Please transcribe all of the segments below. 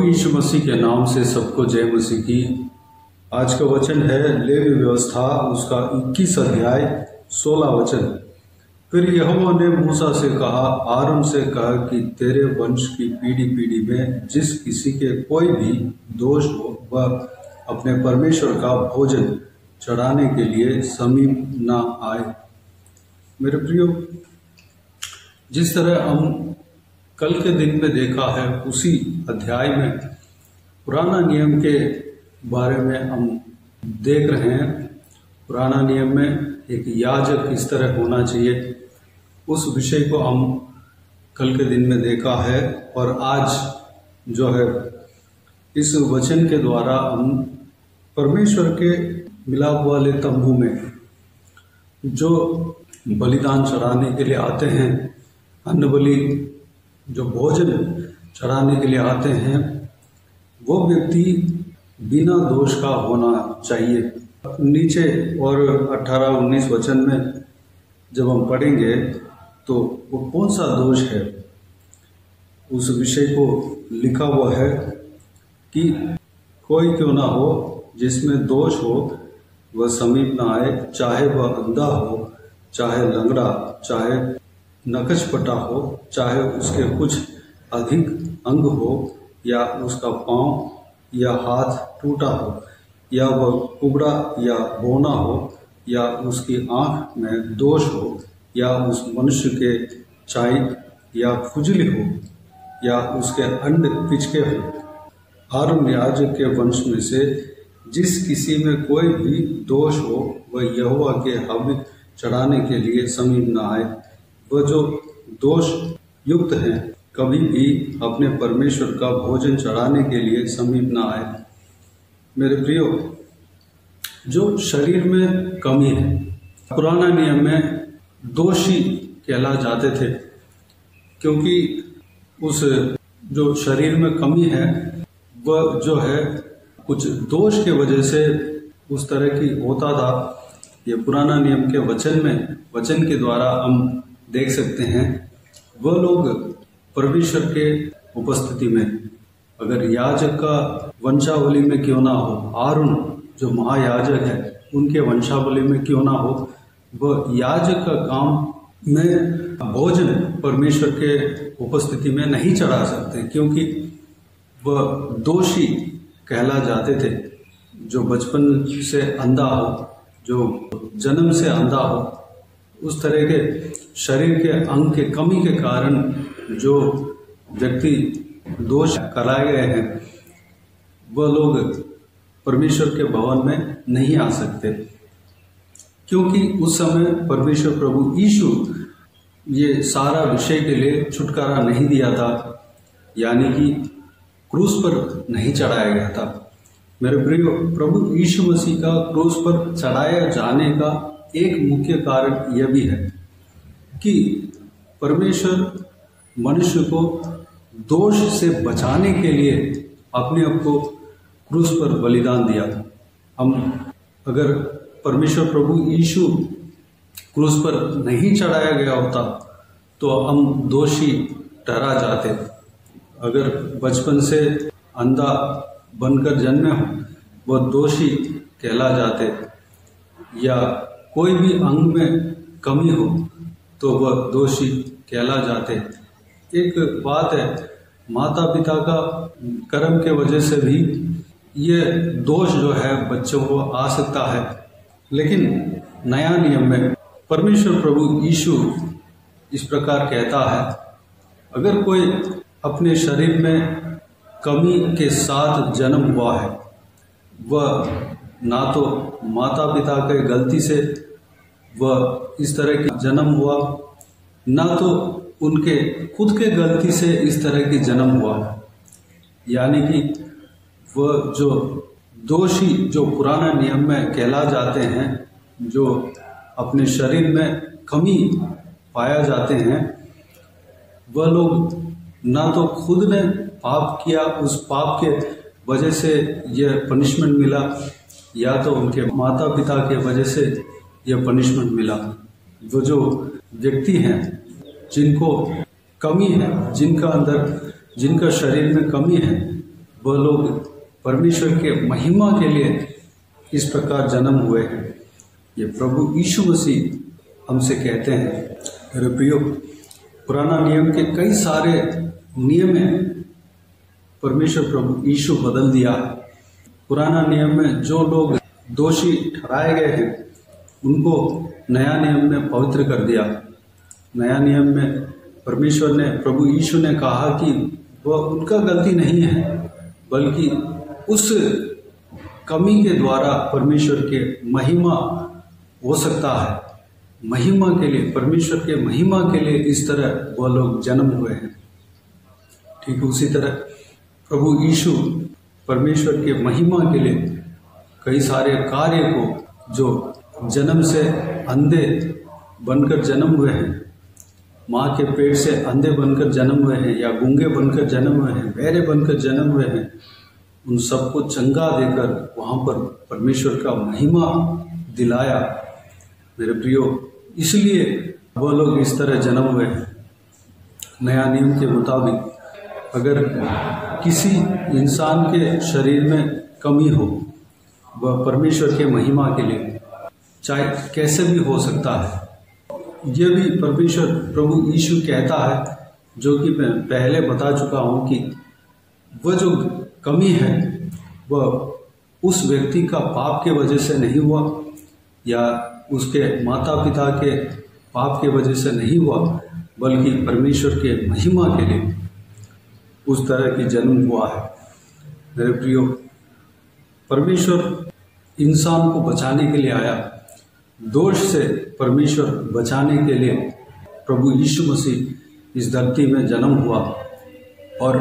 यीशु मसीह के नाम से सबको जय मसीह की। आज का वचन है लेवी व्यवस्था उसका 21 अध्याय 16 वचन। फिर यहोवा ने मूसा से कहा, आरोन से कहा कि तेरे वंश की पीढ़ी पीढ़ी में जिस किसी के कोई भी दोष हो वह अपने परमेश्वर का भोजन चढ़ाने के लिए समीप न आए। मेरे प्रियो, जिस तरह हम कल के दिन में देखा है उसी अध्याय में पुराना नियम के बारे में हम देख रहे हैं। पुराना नियम में एक याजक किस तरह होना चाहिए उस विषय को हम कल के दिन में देखा है। और आज जो है इस वचन के द्वारा हम परमेश्वर के मिलाप वाले तंबू में जो बलिदान चढ़ाने के लिए आते हैं, अन्न बलि जो भोजन चढ़ाने के लिए आते हैं, वो व्यक्ति बिना दोष का होना चाहिए। नीचे और 18-19 वचन में जब हम पढ़ेंगे तो वो कौन सा दोष है उस विषय को लिखा हुआ है कि कोई क्यों ना हो जिसमें दोष हो वह समीप ना आए, चाहे वह अंधा हो, चाहे लंगड़ा, चाहे नकचपटा हो, चाहे उसके कुछ अधिक अंग हो, या उसका पांव या हाथ टूटा हो, या वह कुबड़ा या बौना हो, या उसकी आंख में दोष हो, या उस मनुष्य के चाई या खुजली हो, या उसके अंड पिचके हो। आरोन याजक के वंश में से जिस किसी में कोई भी दोष हो वह यहोवा के हव्य चढ़ाने के लिए समीप न आए। वह जो दोष युक्त हैं कभी भी अपने परमेश्वर का भोजन चढ़ाने के लिए समीप न आए। मेरे प्रियो, जो शरीर में कमी है, पुराना नियम में दोषी कहला जाते थे, क्योंकि उस जो शरीर में कमी है वह जो है कुछ दोष के वजह से उस तरह की होता था। ये पुराना नियम के वचन के द्वारा हम देख सकते हैं। वह लोग परमेश्वर के उपस्थिति में, अगर याजक का वंशावली में क्यों ना हो, आरोन जो महायाजक है उनके वंशावली में क्यों ना हो, वह याजक का काम में भोजन परमेश्वर के उपस्थिति में नहीं चढ़ा सकते, क्योंकि वह दोषी कहला जाते थे। जो बचपन से अंधा हो, जो जन्म से अंधा हो, उस तरह के शरीर के अंग के कमी के कारण जो व्यक्ति दोष कराए गए हैं वह लोग परमेश्वर के भवन में नहीं आ सकते, क्योंकि उस समय परमेश्वर प्रभु यीशु ये सारा विषय के लिए छुटकारा नहीं दिया था, यानी कि क्रूस पर नहीं चढ़ाया गया था। मेरे प्रियो, प्रभु यीशु मसीह का क्रूस पर चढ़ाया जाने का एक मुख्य कारण यह भी है कि परमेश्वर मनुष्य को दोष से बचाने के लिए अपने आप को क्रूस पर बलिदान दिया। हम अगर परमेश्वर प्रभु यीशु क्रूस पर नहीं चढ़ाया गया होता तो हम दोषी ठहरा जाते। अगर बचपन से अंधा बनकर जन्मे हो वह दोषी कहला जाते, या कोई भी अंग में कमी हो तो वह दोषी कहला जाते। एक बात है, माता पिता का कर्म के वजह से भी ये दोष जो है बच्चों को आ सकता है, लेकिन नया नियम में परमेश्वर प्रभु यीशु इस प्रकार कहता है, अगर कोई अपने शरीर में कमी के साथ जन्म हुआ है, वह ना तो माता पिता के गलती से वह इस तरह की जन्म हुआ, ना तो उनके खुद के गलती से इस तरह की जन्म हुआ, यानी कि वह जो दोषी जो पुराना नियम में कहला जाते हैं, जो अपने शरीर में कमी पाया जाते हैं, वह लोग ना तो खुद ने पाप किया, उस पाप के वजह से यह पनिशमेंट मिला, या तो उनके माता पिता के वजह से यह पनिशमेंट मिला। वो जो व्यक्ति हैं जिनको कमी है, जिनका शरीर में कमी है, वह लोग परमेश्वर के महिमा के लिए इस प्रकार जन्म हुए हैं। ये प्रभु यीशु मसीह हमसे कहते हैं। मेरे प्रियो, पुराना नियम के कई सारे नियम हैं परमेश्वर प्रभु यीशु बदल दिया। पुराना नियम में जो लोग दोषी ठहराए गए हैं उनको नया नियम में पवित्र कर दिया। नया नियम में परमेश्वर ने, प्रभु यीशु ने कहा कि वह उनका गलती नहीं है, बल्कि उस कमी के द्वारा परमेश्वर के महिमा हो सकता है। महिमा के लिए, परमेश्वर के महिमा के लिए इस तरह वह लोग जन्म हुए हैं। ठीक उसी तरह प्रभु यीशु परमेश्वर के महिमा के लिए कई सारे कार्य को, जो जन्म से अंधे बनकर जन्म हुए हैं, माँ के पेट से अंधे बनकर जन्म हुए हैं, या गूंगे बनकर जन्म हुए हैं, बहरे बनकर जन्म हुए हैं, उन सबको चंगा देकर वहाँ पर परमेश्वर का महिमा दिलाया। मेरे प्रियो, इसलिए वह लोग इस तरह जन्म हुए हैं। नया नियम के मुताबिक अगर किसी इंसान के शरीर में कमी हो, वह परमेश्वर के महिमा के लिए चाहे कैसे भी हो सकता है। ये भी परमेश्वर प्रभु यीशु कहता है, जो कि मैं पहले बता चुका हूँ, कि वह जो कमी है वह उस व्यक्ति का पाप के वजह से नहीं हुआ, या उसके माता पिता के पाप के वजह से नहीं हुआ, बल्कि परमेश्वर के महिमा के लिए उस तरह की जन्म हुआ है। मेरे प्रियो, परमेश्वर इंसान को बचाने के लिए आया। दोष से परमेश्वर बचाने के लिए प्रभु यीशु मसीह इस धरती में जन्म हुआ और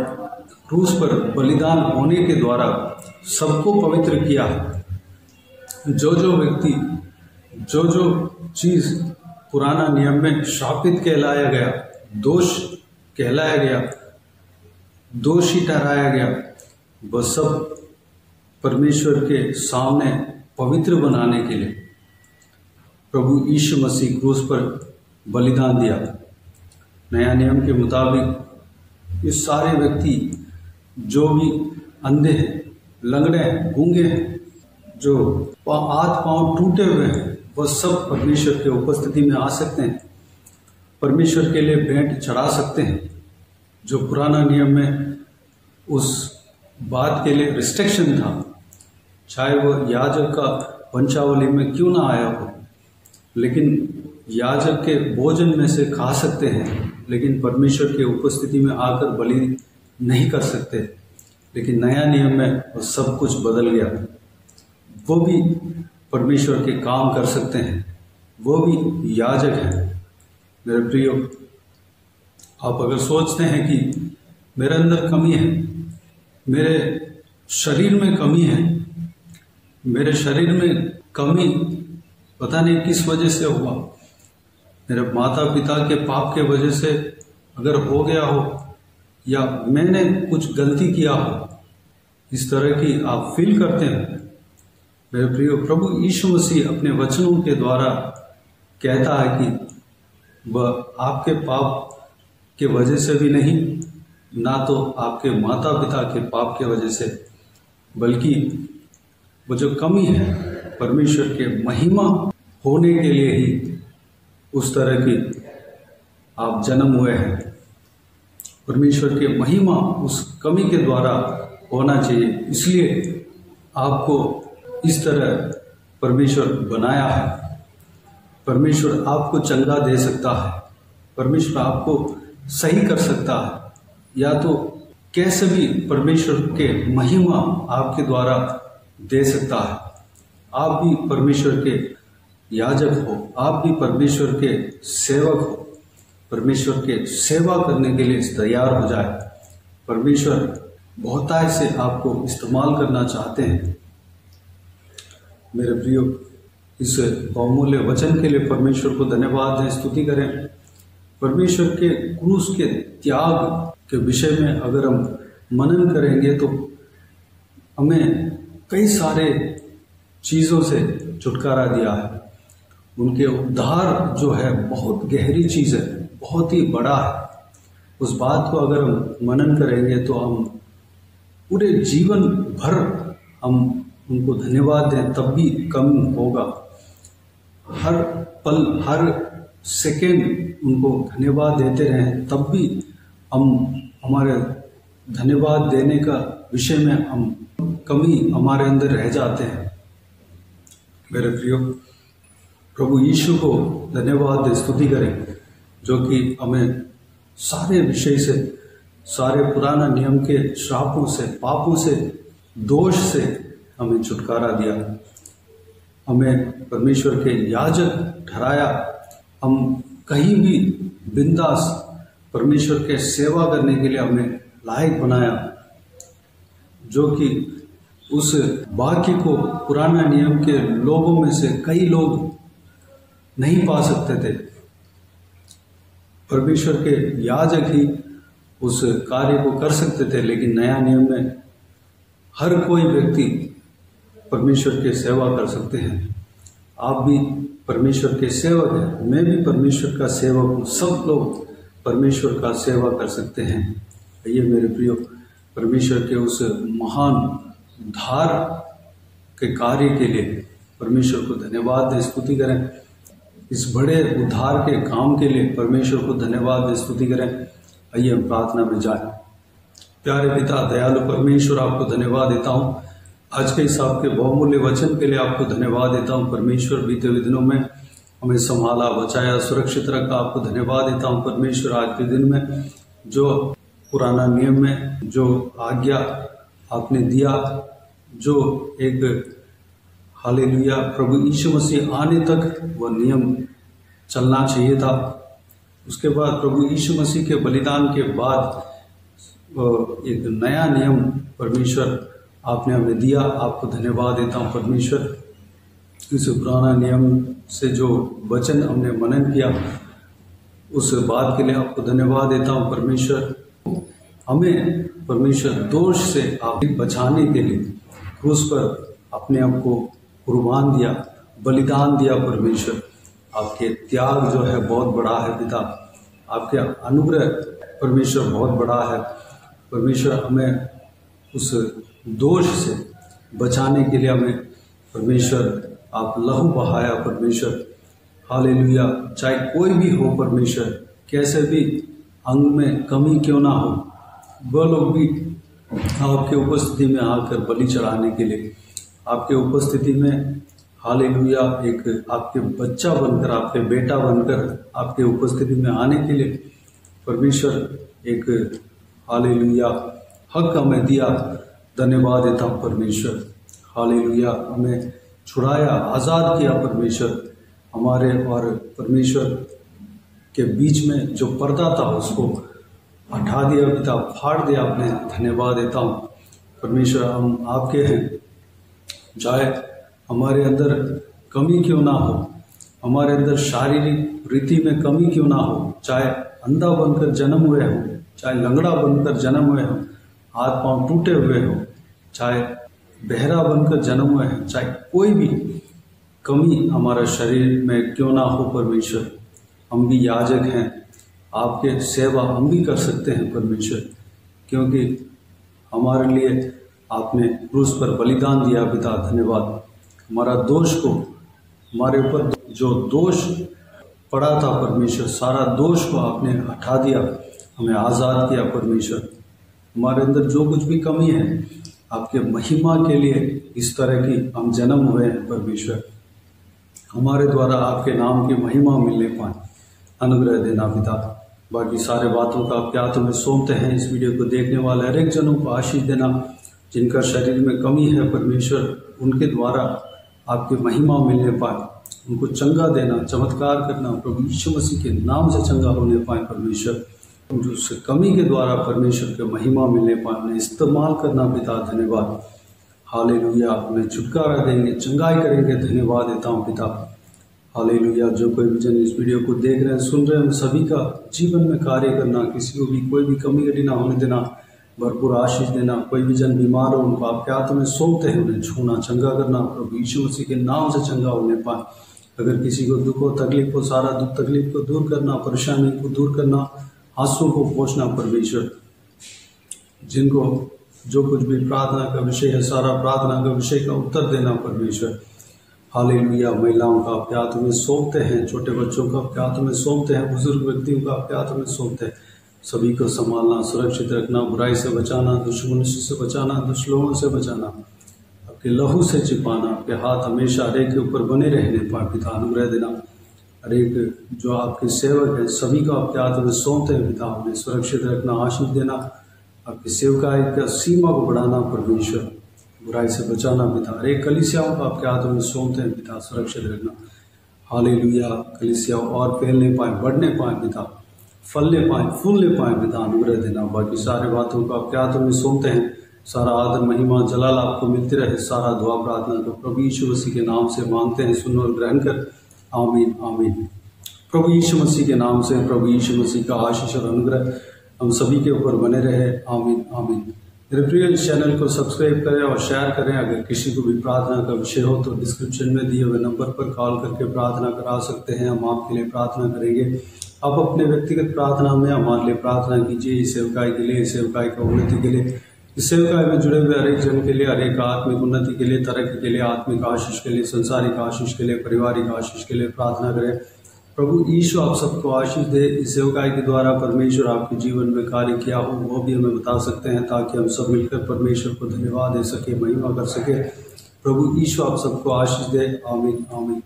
क्रूस पर बलिदान होने के द्वारा सबको पवित्र किया। जो व्यक्ति, जो चीज़ पुराना नियम में शापित कहलाया गया, दोष कहलाया गया, दोषी ठहराया गया, वह सब परमेश्वर के सामने पवित्र बनाने के लिए प्रभु यीशु मसीह क्रूस पर बलिदान दिया। नया नियम के मुताबिक ये सारे व्यक्ति जो भी अंधे हैं, लंगड़े हैं, गूंगे हैं, जो हाथ पांव टूटे हुए हैं, वह सब परमेश्वर के उपस्थिति में आ सकते हैं, परमेश्वर के लिए भेंट चढ़ा सकते हैं। जो पुराना नियम में उस बात के लिए रिस्ट्रिक्शन था, चाहे वह याजक का वंशावली में क्यों ना आया हो, लेकिन याजक के भोजन में से खा सकते हैं, लेकिन परमेश्वर के उपस्थिति में आकर बलि नहीं कर सकते। लेकिन नया नियम में वो सब कुछ बदल गया। वो भी परमेश्वर के काम कर सकते हैं, वो भी याजक हैं। मेरे प्रियो, आप अगर सोचते हैं कि मेरे अंदर कमी है, मेरे शरीर में कमी है, मेरे शरीर में कमी पता नहीं किस वजह से हुआ, मेरे माता पिता के पाप के वजह से अगर हो गया हो, या मैंने कुछ गलती किया हो, इस तरह की आप फील करते हैं, मेरे प्रियो, प्रभु यीशु मसीह अपने वचनों के द्वारा कहता है कि वह आपके पाप के वजह से भी नहीं, ना तो आपके माता पिता के पाप के वजह से, बल्कि वो जो कमी है परमेश्वर के महिमा होने के लिए ही उस तरह की आप जन्म हुए हैं। परमेश्वर के महिमा उस कमी के द्वारा होना चाहिए, इसलिए आपको इस तरह परमेश्वर बनाया है। परमेश्वर आपको चंगा दे सकता है, परमेश्वर आपको सही कर सकता है, या तो कैसे भी परमेश्वर के महिमा आपके द्वारा दे सकता है। आप भी परमेश्वर के याजक हो, आप भी परमेश्वर के सेवक हो, परमेश्वर के सेवा करने के लिए तैयार हो जाए। परमेश्वर बहुतायत से आपको इस्तेमाल करना चाहते हैं। मेरे प्रियो, इस बहुमूल्य वचन के लिए परमेश्वर को धन्यवाद दें, स्तुति करें। परमेश्वर के क्रूस के त्याग के विषय में अगर हम मनन करेंगे तो हमें कई सारे चीज़ों से छुटकारा दिया है। उनके उद्धार जो है बहुत गहरी चीज़ है, बहुत ही बड़ा है। उस बात को अगर हम मनन करेंगे तो हम पूरे जीवन भर हम उनको धन्यवाद दें तब भी कम होगा। हर पल हर सेकेंड उनको धन्यवाद देते रहें तब भी हम हमारे धन्यवाद देने का विषय में हम कमी हमारे अंदर रह जाते हैं। मेरे प्रियो, प्रभु यीशु को धन्यवाद दे, स्तुति करें, जो कि हमें सारे विषय से, सारे पुराना नियम के श्रापों से, पापों से, दोष से हमें छुटकारा दिया, हमें परमेश्वर के याजक ठहराया, हम कहीं भी बिंदास परमेश्वर के सेवा करने के लिए हमें लायक बनाया, जो कि उस वाक्य को पुराना नियम के लोगों में से कई लोग नहीं पा सकते थे। परमेश्वर के याजक ही उस कार्य को कर सकते थे, लेकिन नया नियम में हर कोई व्यक्ति परमेश्वर के सेवा कर सकते हैं। आप भी परमेश्वर के सेवक हैं, मैं भी परमेश्वर का सेवक हूँ, सब लोग परमेश्वर का सेवा कर सकते हैं। ये मेरे प्रियो, परमेश्वर के उस महान उद्धार के कार्य के लिए परमेश्वर को धन्यवाद दें, स्तुति करें। इस बड़े उद्धार के काम के लिए परमेश्वर को धन्यवाद दें, स्तुति करें। आइए हम प्रार्थना में जाएं। प्यारे पिता, दयालु परमेश्वर, आपको धन्यवाद देता हूँ आज के इस आपके बहुमूल्य वचन के लिए। आपको धन्यवाद देता हूँ परमेश्वर, बीते हुए दिनों में हमें संभाला, बचाया, सुरक्षित रखा। आपको धन्यवाद देता हूँ परमेश्वर, आज के दिन में जो पुराना नियम में जो आज्ञा आपने दिया, जो एक हालेलुया प्रभु यीशु मसीह आने तक वह नियम चलना चाहिए था, उसके बाद प्रभु यीशु मसीह के बलिदान के बाद एक नया नियम परमेश्वर आपने हमें दिया। आपको धन्यवाद देता हूँ परमेश्वर, इस पुराना नियम से जो वचन हमने मनन किया उस बात के लिए आपको धन्यवाद देता हूँ परमेश्वर। हमें परमेश्वर दोष से आप बचाने के लिए क्रूस पर अपने आप को कुर्बान दिया, बलिदान दिया। परमेश्वर, आपके त्याग जो है बहुत बड़ा है पिता, आपके अनुग्रह परमेश्वर बहुत बड़ा है परमेश्वर। हमें उस दोष से बचाने के लिए हमें परमेश्वर आप लहू बहाया परमेश्वर, हालेलुया। चाहे कोई भी हो परमेश्वर, कैसे भी अंग में कमी क्यों ना हो, वह लोग भी आपके उपस्थिति में आकर बलि चढ़ाने के लिए, आपके उपस्थिति में हालेलुया एक आपके बच्चा बनकर, आपके बेटा बनकर आपके उपस्थिति में आने के लिए परमेश्वर एक हालेलुया हक हमें दिया। धन्यवाद देता हूँ परमेश्वर, हालेलुया। हमें छुड़ाया, आज़ाद किया परमेश्वर, हमारे और परमेश्वर के बीच में जो पर्दा था उसको हटा दिया पिता, फाड़ दिया आपने। धन्यवाद देता हूँ परमेश्वर, हम आपके हैं। चाहे हमारे अंदर कमी क्यों ना हो, हमारे अंदर शारीरिक रीति में कमी क्यों ना हो, चाहे अंधा बनकर जन्म हुए हो, चाहे लंगड़ा बनकर जन्म हुए हो, हाथ पांव टूटे हुए हो, चाहे बहरा बनकर जन्म हुए हैं, चाहे कोई भी कमी हमारा शरीर में क्यों ना हो परमेश्वर, हम भी याजक हैं, आपके सेवा हम भी कर सकते हैं परमेश्वर, क्योंकि हमारे लिए आपने क्रूस पर बलिदान दिया पिता। धन्यवाद। हमारा दोष को, हमारे ऊपर जो दोष पड़ा था परमेश्वर, सारा दोष को आपने हटा दिया, हमें आज़ाद किया परमेश्वर। हमारे अंदर जो कुछ भी कमी है, आपके महिमा के लिए इस तरह की हम जन्म हुए हैं परमेश्वर, हमारे द्वारा आपके नाम की महिमा मिलने पाए, अनुग्रह देना पिता। बाकी सारे बातों का आपके हाथों में सौंपते हैं। इस वीडियो को देखने वाले हर एक जनों को आशीष देना, जिनका शरीर में कमी है परमेश्वर, उनके द्वारा आपकी महिमा मिलने पाए, उनको चंगा देना, चमत्कार करना, प्रभु यीशु मसीह के नाम से चंगा होने पाए परमेश्वर। उस कमी के द्वारा परमेश्वर के महिमा मिलने पाए, उन्हें इस्तेमाल करना पिता। धन्यवाद, हालेलुया। उन्हें छुटकारा देंगे, चंगाई करेंगे। धन्यवाद देता हूँ पिता, हालेलुया। जो कोई भी जन इस वीडियो को देख रहे हैं, सुन रहे हैं, सभी का जीवन में कार्य करना, किसी को भी कोई भी कमी कड़ी ना होने देना, भरपूर आशीष देना। कोई भी जन बीमार हो, उनको आपके हाथों में सौंपते हैं, उन्हें छूना, चंगा करना, प्रभु यीशु मसीह के नाम से चंगा होने पाए। अगर किसी को दुख हो, तकलीफ हो, सारा दुख तकलीफ को दूर करना, परेशानी को दूर करना, आंसू को पोंछना परमेश्वर। जिनको जो कुछ भी प्रार्थना का विषय है, सारा प्रार्थना का विषय का उत्तर देना परमेश्वर। हालेलुया। महिलाओं का आपके हाथ में सौंपते हैं, छोटे बच्चों को आपके हाथ में सौंपते हैं, बुजुर्ग व्यक्तियों को आपके हाथ में सौंपते हैं। सभी को संभालना, सुरक्षित रखना, बुराई से बचाना, दुश्मनों से बचाना, दुष्ट लोगों से बचाना, आपके लहू से छिपाना। आपके हाथ हमेशा हरेक के ऊपर बने रहने पाए पिता, अनुग्रह देना। हरेक जो आपके सेवक हैं सभी को आपके हाथ में सौंपते हैं पिता, उन्हें सुरक्षित रखना, आशीष देना, आपकी सेवकाई का सीमा को बढ़ाना परमेश्वर, बुराई से बचाना पिता। हरेक कलीसियाओं को आपके हाथों में सौंपते हैं पिता, सुरक्षित रखना। हालेलुया। कलीसिया और फैलने पाए, बढ़ने पाए पिता, फलने पाए, फूलने पाए पिता, अनुग्रह देना। बाकी सारे बातों को आपके हाथों में सौंपते हैं। सारा आदर महिमा जलाल आपको मिलती रहे। सारा दुआ प्रार्थना को प्रभु यीशु मसीह के नाम से मांगते हैं, सुन और ग्रहण कर। आमीन आमीन। प्रभु यीशु मसीह के नाम से प्रभु यीशु मसीह का आशीष और अनुग्रह हम सभी के ऊपर बने रहे। आमीन आमीन। मेरे प्रिय, इस चैनल को सब्सक्राइब करें और शेयर करें। अगर किसी को भी प्रार्थना का विषय हो तो डिस्क्रिप्शन में दिए हुए नंबर पर कॉल करके प्रार्थना करा सकते हैं। हम आपके लिए प्रार्थना करेंगे। आप अपने व्यक्तिगत प्रार्थना में हमारे लिए प्रार्थना कीजिए, इस सेवकाई के लिए, इस सेवकाई का उन्नति के लिए, इस सेवकाई में जुड़े हुए हरेक जन के लिए, हरेक आत्मिक उन्नति के लिए, तरक्की के लिए, आत्मिक आशीष के लिए, संसारिक आशीष के लिए, पारिवारिक आशीष के लिए प्रार्थना करें। प्रभु यीशु आप सबको आशीष दे। इस सेवकाई के द्वारा परमेश्वर आपके जीवन में कार्य किया हो वो भी हमें बता सकते हैं, ताकि हम सब मिलकर परमेश्वर को धन्यवाद दे सके, महिमा कर सके। प्रभु यीशु आप सबको आशीष दे। आमीन आमीन।